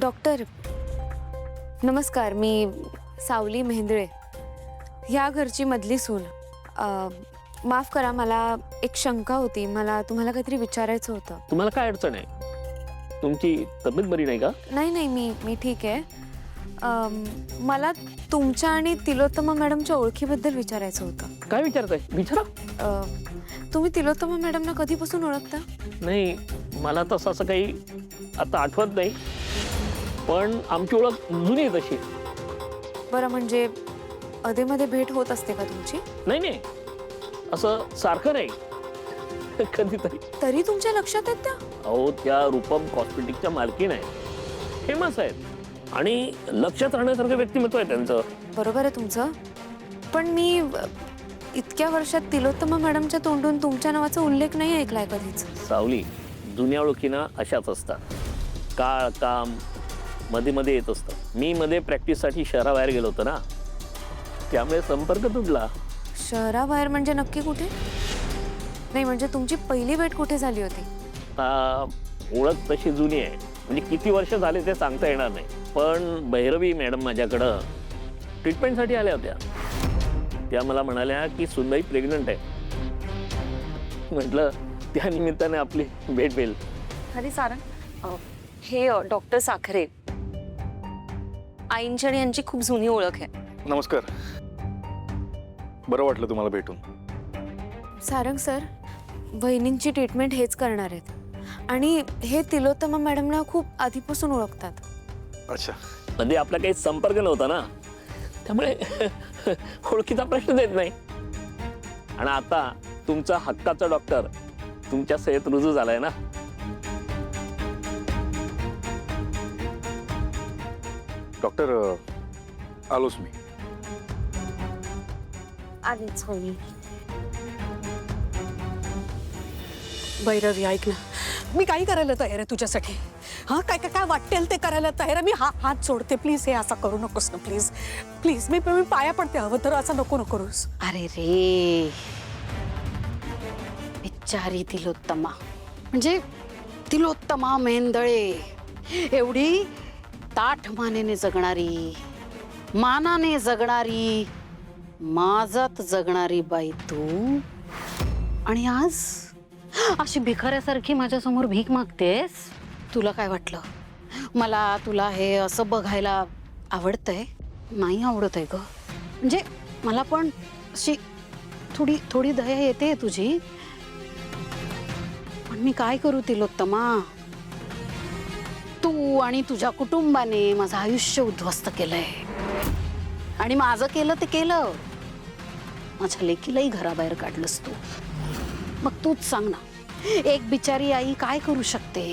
Doctor नमस्कार, मी सावली मेहेंदळे, ह्या घरची मधली सून. माफ करा, मला एक शंका होती. मला तुम्हाला काहीतरी विचारायचं होतं. तुम्हाला काय अडचण आहे? तुमची तब्येत बरी नाही का? नाही नाही, मी ठीक आहे. मला तुमच्या आणि तिलोत्तमा मॅडमच्या ओळखीबद्दल विचारायचं होतं. काय विचारताय? विचारा. तुम्ही तिलोत्तमा मॅडमना कधीपासून ओळखता? नाही, मला तसं असं काही आता आठवत नाही, पण आमची ओळख जुनी आहे तशी. बरं, म्हणजे अधेमध्ये भेट होत असते का तुमची? नाही नाही, असं सारखं नाही, कधीतरी. तरी तुमच्या लक्षात आहेत त्या? अहो, त्या रूपम कॉस्मेटिकच्या मालकीण आहेत, फेमस आहेत आणि लक्षात राहण्यासारखं व्यक्तिमत्व आहे त्यांचं. बरोबर आहे तुमचं, पण मी इतक्या वर्षात तिलोत्तमा मॅडमच्या तोंडून तुमच्या नावाचा उल्लेख नाही ऐकलाय कधीच. सावली, जुन्या ओळखीना अशाच असतात. काळ काम मध्ये मध्ये येत असतं. मी मध्ये प्रॅक्टिससाठी शहराबाहेर गेलो होतो ना, त्यामुळे संपर्क तुटला. शहराबाहेर म्हणजे नक्की कुठे? नाही म्हणजे तुमची पहिली भेट कुठे झाली होती? ओळख तशी जुनी आहे, म्हणजे किती वर्ष झाले ते सांगता येणार नाही. पण भैरवी मॅडम माझ्याकडं ट्रीटमेंटसाठी आल्या होत्या. त्या मला म्हणाल्या की सुनबाई प्रेग्नंट आहे. म्हटलं त्या निमित्ताने आपली भेट होईल. हरी सारंग, हे डॉक्टर साखरे, आईंची आणि यांची खूप जुनी ओळख आहे. नमस्कार, बरं वाटलं तुम्हाला भेटून. सारंग सर, वहिनींची ट्रीटमेंट हेच करणार आहेत आणि हे तिलोत्तमा मॅडमना खूप आधीपासून ओळखतात. अच्छा, मध्ये आपला काही संपर्क नव्हता ना, त्यामुळे ओळखीचा प्रश्न येत नाही. आणि आता तुमचा हक्काचा डॉक्टर तुमच्या सेवेत रुजू झालाय ना. डॉक्टर आलोच मी. आलीच होईल. भैरवी ऐक ना, मी काही करायला तयार आहे तुझ्यासाठी. हा, काय काय काय वाटेल ते करायला तयार आहे मी. हात सोडते प्लीज, हे असं करू नकोस ना प्लीज प्लीज. मी पाया पडते, हवं तर असं नको करूस. अरे रे, बिचारी तिलोत्तमा, म्हणजे तिलोत्तमा मेहेंदळे, एवढी ताठ मानेने जगणारी, मानाने जगणारी, माझात जगणारी बाई तू, आणि आज अशी भिकाऱ्यासारखी माझ्या समोर भीक मागतेस. तुला काय वाटलं मला तुला हे असं बघायला आवडतंय? नाही आवडत आहे ग. म्हणजे मला पण अशी थोडी थोडी दया येते तुझी, पण मी काय करू तिलोत्तमा? तू आणि तुझ्या कुटुंबाने माझं आयुष्य उद्ध्वस्त केलंय आणि माझं केलं ते केलं. माझ्या लेकीलाही घराबाहेर काढलंस तू. मग तूच सांग ना, एक बिचारी आई काय करू शकते?